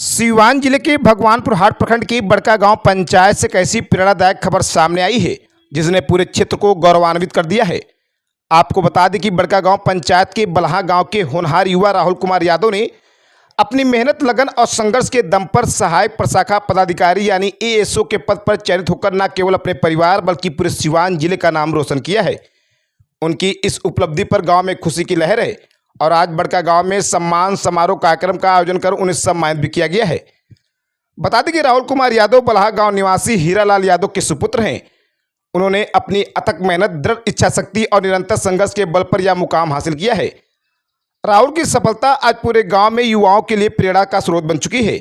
सीवान जिले के भगवानपुर हाट प्रखंड की बड़कागांव पंचायत से एक ऐसी प्रेरणादायक खबर सामने आई है जिसने पूरे क्षेत्र को गौरवान्वित कर दिया है। आपको बता दें कि बड़कागांव पंचायत के बलहा गांव के होनहार युवा राहुल कुमार यादव ने अपनी मेहनत, लगन और संघर्ष के दम पर सहायक प्रशाखा पदाधिकारी यानी एएसओ के पद पर चयनित होकर न केवल अपने परिवार बल्कि पूरे सीवान जिले का नाम रोशन किया है। उनकी इस उपलब्धि पर गाँव में खुशी की लहर है और आज बड़कागांव में सम्मान समारोह कार्यक्रम का आयोजन कर उन्हें सम्मानित भी किया गया है। बता दें कि राहुल कुमार यादव बलहा गांव निवासी हीरालाल यादव के सुपुत्र हैं। उन्होंने अपनी अथक मेहनत, दृढ़ इच्छा शक्ति और निरंतर संघर्ष के बल पर यह मुकाम हासिल किया है। राहुल की सफलता आज पूरे गांव में युवाओं के लिए प्रेरणा का स्रोत बन चुकी है।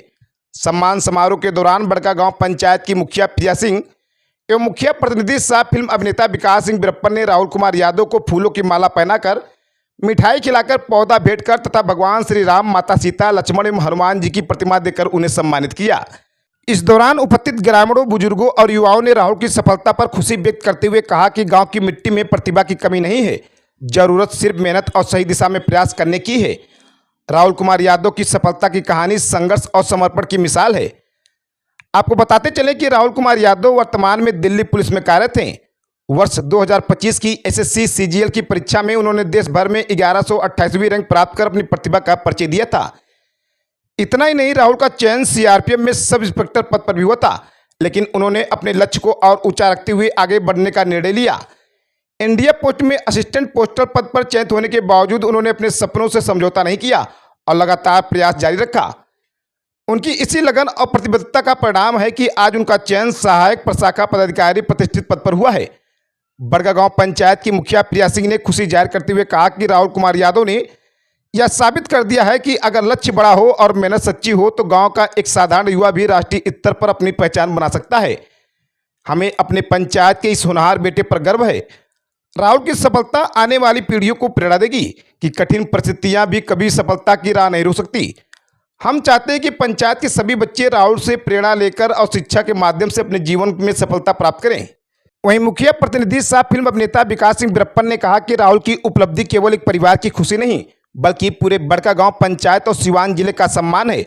सम्मान समारोह के दौरान बड़कागांव पंचायत की मुखिया प्रिया सिंह एवं मुखिया प्रतिनिधि सह फिल्म अभिनेता विकास सिंह बिरप्पन ने राहुल कुमार यादव को फूलों की माला पहनाकर, मिठाई खिलाकर, पौधा भेंट कर तथा भगवान श्री राम, माता सीता, लक्ष्मण एवं हनुमान जी की प्रतिमा देकर उन्हें सम्मानित किया। इस दौरान उपस्थित ग्रामीणों, बुजुर्गों और युवाओं ने राहुल की सफलता पर खुशी व्यक्त करते हुए कहा कि गांव की मिट्टी में प्रतिभा की कमी नहीं है, जरूरत सिर्फ मेहनत और सही दिशा में प्रयास करने की है। राहुल कुमार यादव की सफलता की कहानी संघर्ष और समर्पण की मिसाल है। आपको बताते चलें कि राहुल कुमार यादव वर्तमान में दिल्ली पुलिस में कार्यरत हैं। वर्ष 2025 की एसएससी सीजीएल की परीक्षा में उन्होंने देश भर में 1128वीं रैंक प्राप्त कर अपनी प्रतिभा का परिचय दिया था। इतना ही नहीं, राहुल का चयन सीआरपीएफ में सब इंस्पेक्टर पद पर भी हुआ था, लेकिन उन्होंने अपने लक्ष्य को और ऊंचा रखते हुए आगे बढ़ने का निर्णय लिया। इंडिया पोस्ट में असिस्टेंट पोस्टर पद पर चयनित होने के बावजूद उन्होंने अपने सपनों से समझौता नहीं किया और लगातार प्रयास जारी रखा। उनकी इसी लगन और प्रतिबद्धता का परिणाम है कि आज उनका चयन सहायक प्रशाखा पदाधिकारी प्रतिष्ठित पद पर हुआ है। बड़कागांव पंचायत की मुखिया प्रिया सिंह ने खुशी जाहिर करते हुए कहा कि राहुल कुमार यादव ने यह साबित कर दिया है कि अगर लक्ष्य बड़ा हो और मेहनत सच्ची हो तो गांव का एक साधारण युवा भी राष्ट्रीय स्तर पर अपनी पहचान बना सकता है। हमें अपने पंचायत के इस होनहार बेटे पर गर्व है। राहुल की सफलता आने वाली पीढ़ियों को प्रेरणा देगी कि कठिन परिस्थितियां भी कभी सफलता की राह नहीं रोक सकती। हम चाहते हैं कि पंचायत के सभी बच्चे राहुल से प्रेरणा लेकर और शिक्षा के माध्यम से अपने जीवन में सफलता प्राप्त करें। वहीं मुखिया प्रतिनिधि सह फिल्म अभिनेता विकास सिंह बिरप्पन ने कहा कि राहुल की उपलब्धि केवल एक परिवार की खुशी नहीं बल्कि पूरे बड़कागांव पंचायत और सीवान जिले का सम्मान है।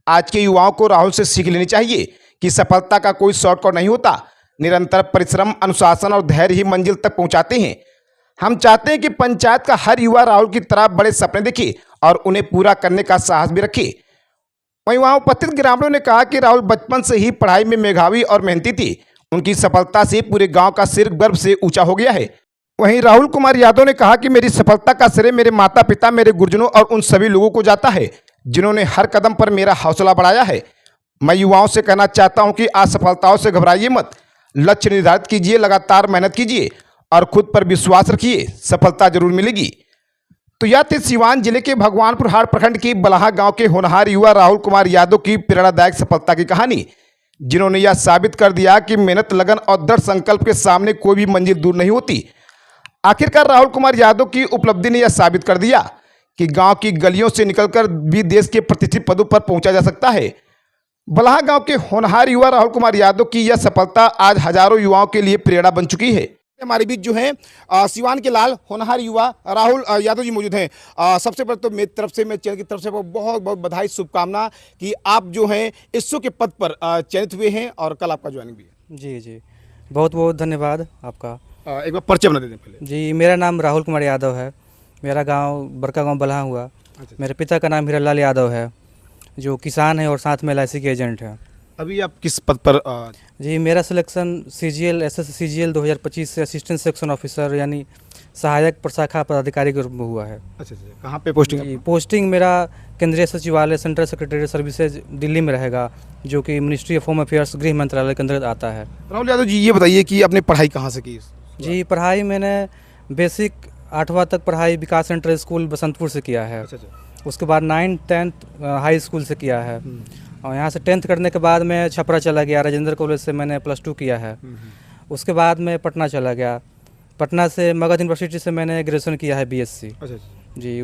आज के युवाओं को राहुल से सीख लेनी चाहिए कि सफलता का कोई शॉर्टकट नहीं होता। निरंतर परिश्रम, अनुशासन और धैर्य ही मंजिल तक पहुंचाते हैं। हम चाहते हैं कि पंचायत का हर युवा राहुल की तरह बड़े सपने देखे और उन्हें पूरा करने का साहस भी रखे। वहीं वहां उपस्थित ग्रामीणों ने कहा कि राहुल बचपन से ही पढ़ाई में मेधावी और मेहनती थी। उनकी सफलता से पूरे गांव का सिर गर्व से ऊंचा हो गया है। वहीं राहुल कुमार यादव ने कहा कि मेरी सफलता का श्रेय मेरे माता पिता, मेरे गुरुजनों और उन सभी लोगों को जाता है जिन्होंने हर कदम पर मेरा हौसला बढ़ाया है। मैं युवाओं से कहना चाहता हूं कि असफलताओं से घबराइए मत, लक्ष्य निर्धारित कीजिए, लगातार मेहनत कीजिए और खुद पर विश्वास रखिए, सफलता जरूर मिलेगी। तो यह थी सीवान जिले के भगवानपुर हाट प्रखंड की बलहा गांव के होनहार युवा राहुल कुमार यादव की प्रेरणादायक सफलता की कहानी, जिन्होंने यह साबित कर दिया कि मेहनत, लगन और दृढ़ संकल्प के सामने कोई भी मंजिल दूर नहीं होती। आखिरकार राहुल कुमार यादव की उपलब्धि ने यह साबित कर दिया कि गांव की गलियों से निकलकर भी देश के प्रतिष्ठित पदों पर पहुंचा जा सकता है। बलहा गांव के होनहार युवा राहुल कुमार यादव की यह सफलता आज हजारों युवाओं के लिए प्रेरणा बन चुकी है। हमारे बीच जो है सीवान के लाल होनहार युवा राहुल यादव जी मौजूद हैं। सबसे पहले तो मेरी तरफ से, मेरे चैनल की तरफ से बहुत बहुत बधाई, शुभकामना कि आप जो हैं एसओ के पद पर चयनित हुए हैं और कल आपका ज्वाइनिंग भी है। जी जी, बहुत बहुत धन्यवाद आपका। एक बार परिचय बना दें पहले। जी, मेरा नाम राहुल कुमार यादव है। मेरा गांव बड़कागांव बलहा हुआ। अच्छा। मेरे पिता का नाम हीरालाल यादव है जो किसान है और साथ में LIC के एजेंट हैं। अभी आप किस पद पर? जी, मेरा सिलेक्शन सीजीएल एसएससी सीजीएल 2025 से असिस्टेंट सेक्शन ऑफिसर यानी सहायक प्रशाखा पदाधिकारी के रूप में हुआ है। अच्छा, कहाँ पे पोस्टिंग? जी, पोस्टिंग मेरा केंद्रीय सचिवालय सेंट्रल सेक्रेटरी सर्विसेज दिल्ली में रहेगा, जो कि मिनिस्ट्री ऑफ होम अफेयर्स, गृह मंत्रालय के अंतर्गत आता है। राहुल यादव जी, ये बताइए कि आपने पढ़ाई कहाँ से की? जी, पढ़ाई मैंने बेसिक 8वां तक पढ़ाई विकास सेंट्रल स्कूल बसंतपुर से किया है। उसके बाद 9th 10th हाई स्कूल से किया है और यहाँ से 10th करने के बाद मैं छपरा चला गया, राजेंद्र कॉलेज से मैंने +2 किया है। उसके बाद मैं पटना चला गया, पटना से मगध यूनिवर्सिटी से मैंने ग्रेजुएशन किया है BSc। जी,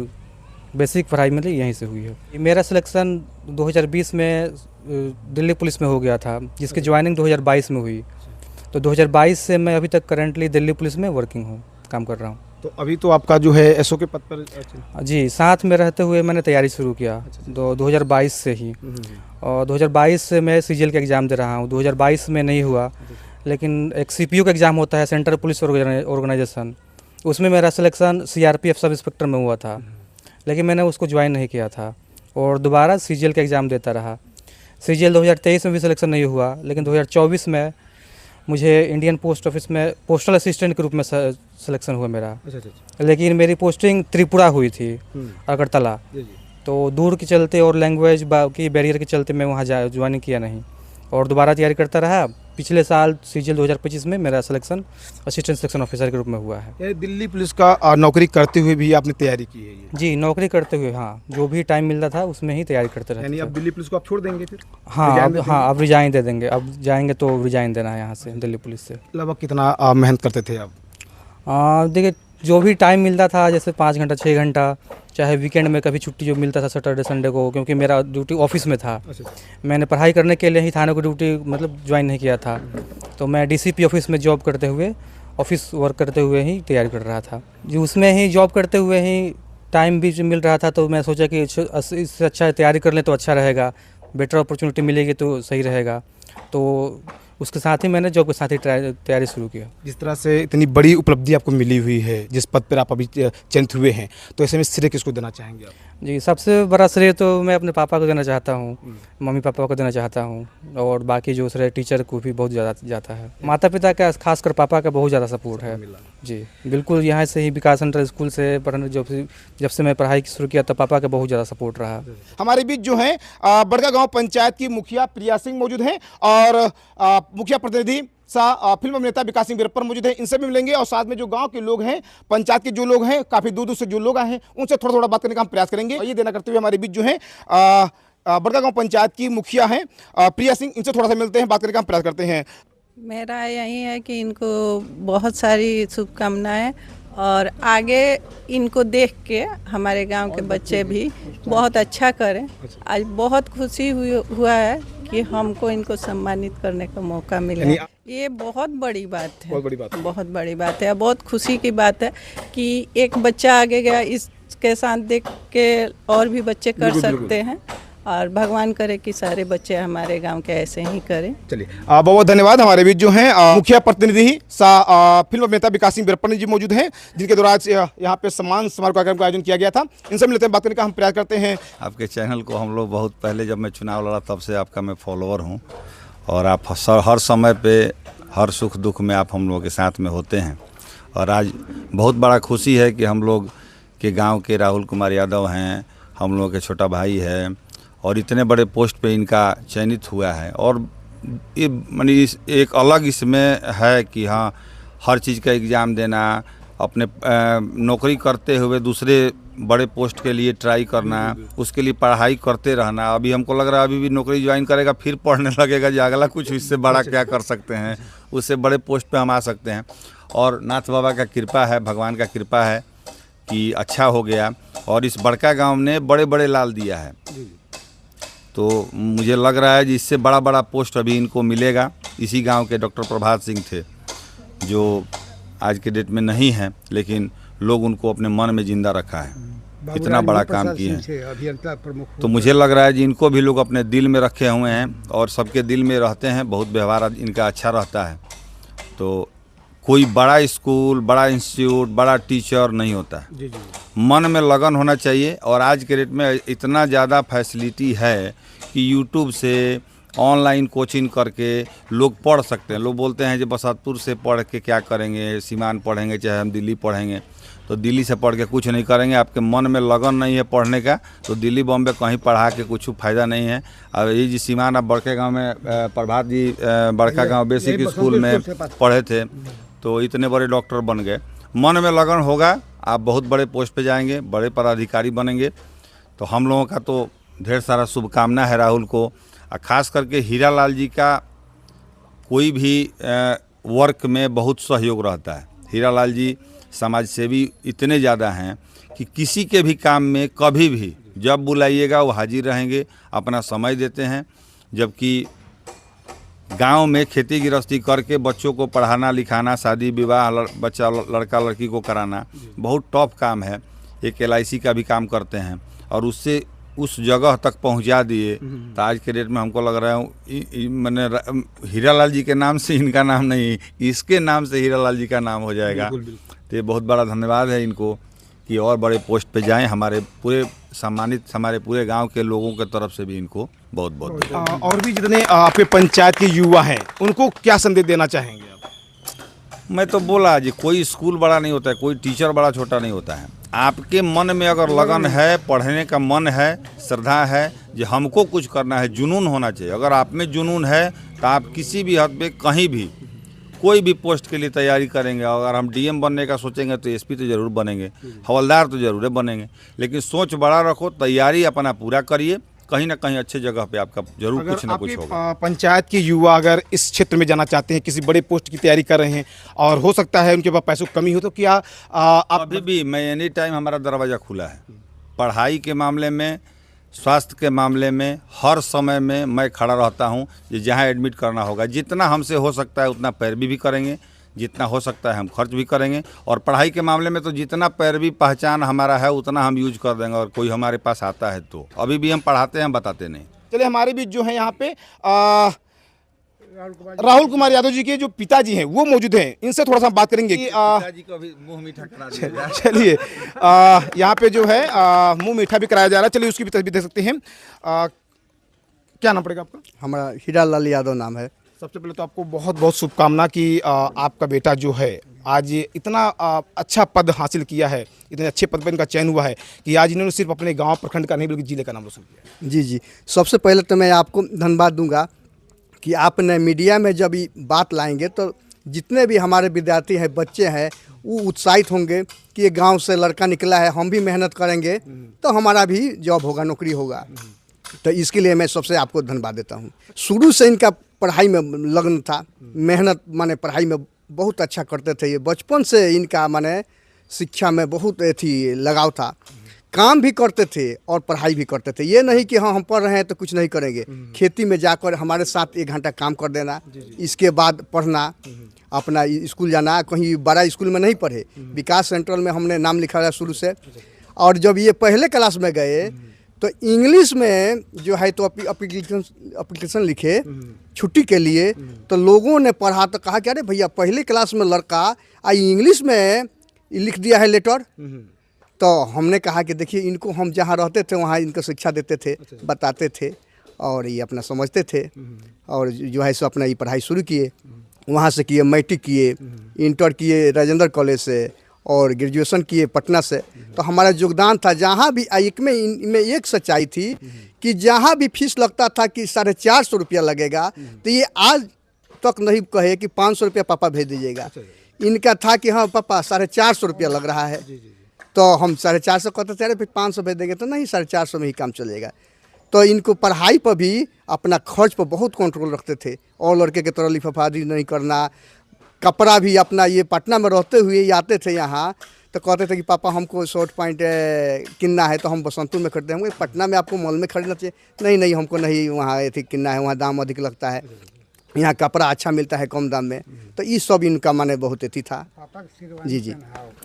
बेसिक पढ़ाई मेरी यहीं से हुई है। मेरा सिलेक्शन 2020 में दिल्ली पुलिस में हो गया था, जिसकी ज्वाइनिंग 2022 में हुई। तो 2022 से मैं अभी तक करंटली दिल्ली पुलिस में वर्किंग हूँ, काम कर रहा हूँ। तो अभी तो आपका जो है एसओ के पद पर जी, साथ में रहते हुए मैंने तैयारी शुरू किया 2022 से ही। और 2022 से मैं सीजीएल का एग्ज़ाम दे रहा हूँ। 2022 में नहीं हुआ, लेकिन एक सीपीयू का एग्ज़ाम होता है, सेंट्रल पुलिस ऑर्गेनाइजेशन, उसमें मेरा सिलेक्शन सीआरपीएफ सब इंस्पेक्टर में हुआ था, लेकिन मैंने उसको ज्वाइन नहीं किया था और दोबारा सीजीएल का एग्ज़ाम देता रहा। सीजीएल 2023 में भी सिलेक्शन नहीं हुआ, लेकिन 2024 में मुझे इंडियन पोस्ट ऑफिस में पोस्टल असिस्टेंट के रूप में सिलेक्शन हुआ मेरा। लेकिन मेरी पोस्टिंग त्रिपुरा हुई थी, अगरतला। तो दूर के चलते और लैंग्वेज की बैरियर के चलते मैं वहाँ ज्वाइनिंग किया नहीं और दोबारा तैयारी करता रहा। पिछले साल सीजीएल 2025 में मेरा सिलेक्शन असिस्टेंट सिलेक्शन ऑफिसर के रूप में हुआ है। दिल्ली पुलिस का नौकरी करते हुए भी आपने तैयारी की है ये? जी, नौकरी करते हुए, हाँ, जो भी टाइम मिलता था उसमें ही तैयारी करते रहते यानी थे। अब दिल्ली पुलिस को आप छोड़ देंगे फिर? अब रिजाइन दे देंगे। अब जाएंगे तो रिजाइन देना है यहाँ से, दिल्ली पुलिस से। लगभग कितना मेहनत करते थे आप? देखिए, जो भी टाइम मिलता था, जैसे 5 घंटा 6 घंटा, चाहे वीकेंड में कभी छुट्टी जो मिलता था सैटरडे संडे को, क्योंकि मेरा ड्यूटी ऑफिस में था। मैंने पढ़ाई करने के लिए ही थाने को ड्यूटी मतलब ज्वाइन नहीं किया था, तो मैं डीसीपी ऑफिस में जॉब करते हुए, ऑफिस वर्क करते हुए ही तैयारी कर रहा था जी। उसमें ही जॉब करते हुए ही टाइम भी मिल रहा था, तो मैं सोचा कि इससे अच्छा तैयारी कर लें तो अच्छा रहेगा, बेटर अपॉर्चुनिटी मिलेगी तो सही रहेगा। तो उसके साथ ही मैंने जॉब के साथ ही तैयारी शुरू किया। जिस तरह से इतनी बड़ी उपलब्धि आपको मिली हुई है, जिस पद पर आप अभी चयनित हुए हैं, तो ऐसे में श्रेय किसको देना चाहेंगे आप? जी, सबसे बड़ा श्रेय तो मैं अपने पापा को देना चाहता हूँ, मम्मी पापा को देना चाहता हूँ, और बाकी जो श्रेय टीचर को भी बहुत ज़्यादा जाता है। माता पिता का, खासकर पापा का बहुत ज़्यादा सपोर्ट है जी। बिल्कुल, यहाँ से ही विकास सेंट्रल स्कूल से पढ़ने जब से मैं पढ़ाई शुरू किया तब पापा का बहुत ज़्यादा सपोर्ट रहा। हमारे बीच जो है बड़कागांव पंचायत की मुखिया प्रिया सिंह मौजूद हैं और मुखिया प्रतिनिधि फिल्म अभिनेता विकास सिंह वीरप्पन मौजूद है। इनसे भी मिलेंगे और साथ में जो गांव के लोग हैं, पंचायत के जो लोग हैं, काफी दूर दूर से जो लोग आए हैं, उनसे थोड़ा थोड़ा बात करने का हम प्रयास करेंगे। ये देना करते हुए हमारे बीच जो है बड़कागांव पंचायत की मुखिया हैं प्रिया सिंह, इनसे थोड़ा सा मिलते हैं, बात करने का हम प्रयास करते हैं। मेरा यही है कि इनको बहुत सारी शुभकामनाएं और आगे इनको देख के हमारे गांव के बच्चे भी बहुत अच्छा करें। आज बहुत खुशी हुआ है कि हमको इनको सम्मानित करने का मौका मिला। ये बहुत बड़ी बात है, बहुत बड़ी बात है। बहुत खुशी की बात है कि एक बच्चा आगे गया, इसके साथ देख के और भी बच्चे कर सकते हैं और भगवान करे कि सारे बच्चे हमारे गांव के ऐसे ही करें। चलिए, बहुत बहुत धन्यवाद। हमारे बीच जो हैं मुखिया प्रतिनिधि फिल्म अभिनेता विकास सिंह वीरप्पन जी मौजूद हैं, जिनके द्वारा यहाँ पे सम्मान समारोह कार्यक्रम का आयोजन किया गया था। इनसे मिलते हैं, बात करने का हम प्रयास करते हैं। आपके चैनल को हम लोग बहुत पहले, जब मैं चुनाव लड़ा तब से आपका मैं फॉलोअर हूँ और आप हर समय पे, हर सुख दुख में आप हम लोगों के साथ में होते हैं। और आज बहुत बड़ा खुशी है कि हम लोग के गाँव के राहुल कुमार यादव हैं, हम लोगों के छोटा भाई है और इतने बड़े पोस्ट पे इनका चयनित हुआ है। और ये मानी एक अलग इसमें है कि हाँ, हर चीज़ का एग्ज़ाम देना, अपने नौकरी करते हुए दूसरे बड़े पोस्ट के लिए ट्राई करना, उसके लिए पढ़ाई करते रहना। अभी हमको लग रहा है अभी भी नौकरी ज्वाइन करेगा फिर पढ़ने लगेगा कि अगला कुछ इससे बड़ा क्या कर सकते हैं, उससे बड़े पोस्ट पे हम आ सकते हैं। और नाथ बाबा का कृपा है, भगवान का कृपा है कि अच्छा हो गया और इस बड़कागांव ने बड़े बड़े लाल दिया है। तो मुझे लग रहा है कि इससे बड़ा बड़ा पोस्ट अभी इनको मिलेगा। इसी गांव के डॉक्टर प्रभात सिंह थे जो आज के डेट में नहीं है, लेकिन लोग उनको अपने मन में जिंदा रखा है, इतना बड़ा काम किए हैं। तो मुझे लग रहा है कि इनको भी लोग अपने दिल में रखे हुए हैं और सबके दिल में रहते हैं। बहुत व्यवहार इनका अच्छा रहता है। तो कोई बड़ा स्कूल, बड़ा इंस्टीट्यूट, बड़ा टीचर नहीं होता है, मन में लगन होना चाहिए। और आज के डेट में इतना ज़्यादा फैसिलिटी है कि यूट्यूब से ऑनलाइन कोचिंग करके लोग पढ़ सकते हैं। लोग बोलते हैं कि बसंतपुर से पढ़ के क्या करेंगे, सीमान पढ़ेंगे, चाहे हम दिल्ली पढ़ेंगे। तो दिल्ली से पढ़ के कुछ नहीं करेंगे। आपके मन में लगन नहीं है पढ़ने का तो दिल्ली बॉम्बे कहीं पढ़ा के कुछ फ़ायदा नहीं है। अब ये जी सीमान अब बड़कागांव में प्रभात जी बड़कागांव बेसिक स्कूल में पढ़े थे तो इतने बड़े डॉक्टर बन गए। मन में लगन होगा, आप बहुत बड़े पोस्ट पे जाएंगे, बड़े पदाधिकारी बनेंगे। तो हम लोगों का तो ढेर सारा शुभकामना है राहुल को। और ख़ास करके हीरा लाल जी का कोई भी वर्क में बहुत सहयोग रहता है। हीरा लाल जी समाज सेवी इतने ज़्यादा हैं कि किसी के भी काम में कभी भी जब बुलाइएगा वो हाजिर रहेंगे, अपना समय देते हैं। जबकि गांव में खेती गृहस्थी करके बच्चों को पढ़ाना लिखाना, शादी विवाह, बच्चा लड़का लड़की को कराना बहुत टफ काम है। एक LIC का भी काम करते हैं और उससे उस जगह तक पहुंचा दिए। तो आज के डेट में हमको लग रहा है मैंने हीरालाल जी के नाम से इनका नाम नहीं, इसके नाम से हीरालाल जी का नाम हो जाएगा। तो ये बहुत बड़ा धन्यवाद है इनको कि और बड़े पोस्ट पे जाएं। हमारे पूरे सम्मानित हमारे पूरे गांव के लोगों की तरफ से भी इनको बहुत बहुत और भी जितने आपके पंचायत के युवा हैं उनको क्या संदेश देना चाहेंगे आप? मैं तो बोला जी, कोई स्कूल बड़ा नहीं होता है, कोई टीचर बड़ा छोटा नहीं होता है। आपके मन में अगर लगन है, पढ़ने का मन है, श्रद्धा है, जो हमको कुछ करना है, जुनून होना चाहिए। अगर आप में जुनून है तो आप किसी भी हद पे कहीं भी कोई भी पोस्ट के लिए तैयारी करेंगे। अगर हम DM बनने का सोचेंगे तो SP तो ज़रूर बनेंगे, हवलदार तो ज़रूर बनेंगे, लेकिन सोच बड़ा रखो, तैयारी अपना पूरा करिए। कहीं ना कहीं अच्छे जगह पे आपका जरूर कुछ ना कुछ होगा। पंचायत के युवा अगर इस क्षेत्र में जाना चाहते हैं, किसी बड़े पोस्ट की तैयारी कर रहे हैं और हो सकता है उनके पास पैसों की कमी हो, तो क्या आप अभी भी मैं एनी टाइम हमारा दरवाज़ा खुला है। पढ़ाई के मामले में, स्वास्थ्य के मामले में, हर समय में मैं खड़ा रहता हूँ। जहाँ एडमिट करना होगा, जितना हमसे हो सकता है उतना पैरवी भी करेंगे, जितना हो सकता है हम खर्च भी करेंगे। और पढ़ाई के मामले में तो जितना पैरवी पहचान हमारा है उतना हम यूज कर देंगे। और कोई हमारे पास आता है तो अभी भी हम पढ़ाते हैं, बताते नहीं। चलिए, हमारे बीच जो है यहाँ पे राहुल कुमार यादव जी के जो पिताजी हैं वो मौजूद हैं, इनसे थोड़ा सा बात करेंगे कि पिताजी को भी मुंह मीठा करा दिया। चलिए, यहाँ पे जो है मुंह मीठा भी कराया जा रहा है। चलिए, उसकी भी तस्वीर देख सकते हैं। क्या नाम पड़ेगा आपका? हमारा हीरालाल यादव नाम है। सबसे पहले तो आपको बहुत बहुत शुभकामना कि आपका बेटा जो है आज इतना अच्छा पद हासिल किया है, इतने अच्छे पद पर इनका चयन हुआ है कि आज इन्होंने सिर्फ अपने गांव प्रखंड का नहीं बल्कि जिले का नाम रोशन किया। जी जी, सबसे पहले तो मैं आपको धन्यवाद दूंगा कि आपने मीडिया में जब ये बात लाएंगे तो जितने भी हमारे विद्यार्थी हैं, बच्चे हैं, वो उत्साहित होंगे कि ये गांव से लड़का निकला है, हम भी मेहनत करेंगे तो हमारा भी जॉब होगा, नौकरी होगा। तो इसके लिए मैं सबसे आपको धन्यवाद देता हूँ। शुरू से इनका पढ़ाई में लगन था, मेहनत माने पढ़ाई में बहुत अच्छा करते थे। ये बचपन से इनका माने शिक्षा में बहुत अथी लगाव था, काम भी करते थे और पढ़ाई भी करते थे। ये नहीं कि हाँ हम पढ़ रहे हैं तो कुछ नहीं करेंगे, खेती में जाकर हमारे साथ 1 घंटा काम कर देना, इसके बाद पढ़ना, अपना स्कूल जाना। कहीं बड़ा स्कूल में नहीं पढ़े, विकास सेंट्रल में हमने नाम लिखा था शुरू से। और जब ये पहले क्लास में गए तो इंग्लिश में जो है तो एप्लीकेशन लिखे छुट्टी के लिए, तो लोगों ने पढ़ा तो कहा कि अरे भैया पहले क्लास में लड़का आई इंग्लिश में लिख दिया है लेटर। तो हमने कहा कि देखिए, इनको हम जहाँ रहते थे वहाँ इनको शिक्षा देते थे, बताते थे और ये अपना समझते थे। और जो है सो अपना ये पढ़ाई शुरू किए, वहाँ से किए, मैट्रिक किए, इंटर किए राजेंद्र कॉलेज से और ग्रेजुएशन किए पटना से। तो हमारा योगदान था जहाँ भी एक में इनमें एक सच्चाई थी कि जहाँ भी फीस लगता था कि 450 रुपया लगेगा, तो ये आज तक नहीं कहे कि 500 रुपया पापा भेज दीजिएगा। इनका था कि हाँ पापा 450 रुपया लग रहा है, तो हम 450 कहते थे, अरे फिर 500 भेज देंगे, तो नहीं 450 में ही काम चलेगा। तो इनको पढ़ाई पर भी अपना खर्च पर बहुत कंट्रोल रखते थे और लड़के की तरह लिफाफाजी नहीं करना। कपड़ा भी अपना, ये पटना में रहते हुए ये आते थे यहाँ तो कहते थे कि पापा हमको शर्ट पैंट किनना है तो हम बसंतपुर में खरीदते हैं। पटना में आपको मॉल में खरीदना चाहिए, नहीं हमको नहीं वहाँ एथिक किनना है, वहाँ दाम अधिक लगता है, यहाँ कपड़ा अच्छा मिलता है कम दाम में। तो ये सब इनका माने बहुत अथी था। जी जी,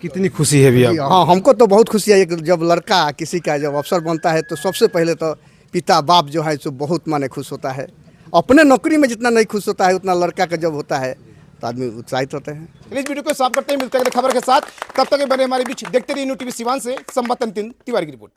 कितनी खुशी है भैया? हाँ, हमको तो बहुत खुशी है। जब लड़का किसी का जब अफसर बनता है तो सबसे पहले तो पिता बाप जो है सो बहुत माने खुश होता है। अपने नौकरी में जितना नहीं खुश होता है उतना लड़का का जब होता है तो आदमी उत्साहित होते हैं। इस वीडियो को साफ करते हैं, मिलते हैं खबर के साथ। तब तक बने हमारे बीच देखते रहिए न्यू टीवी सिवान से संवाददाता नितिन तिवारी की रिपोर्ट।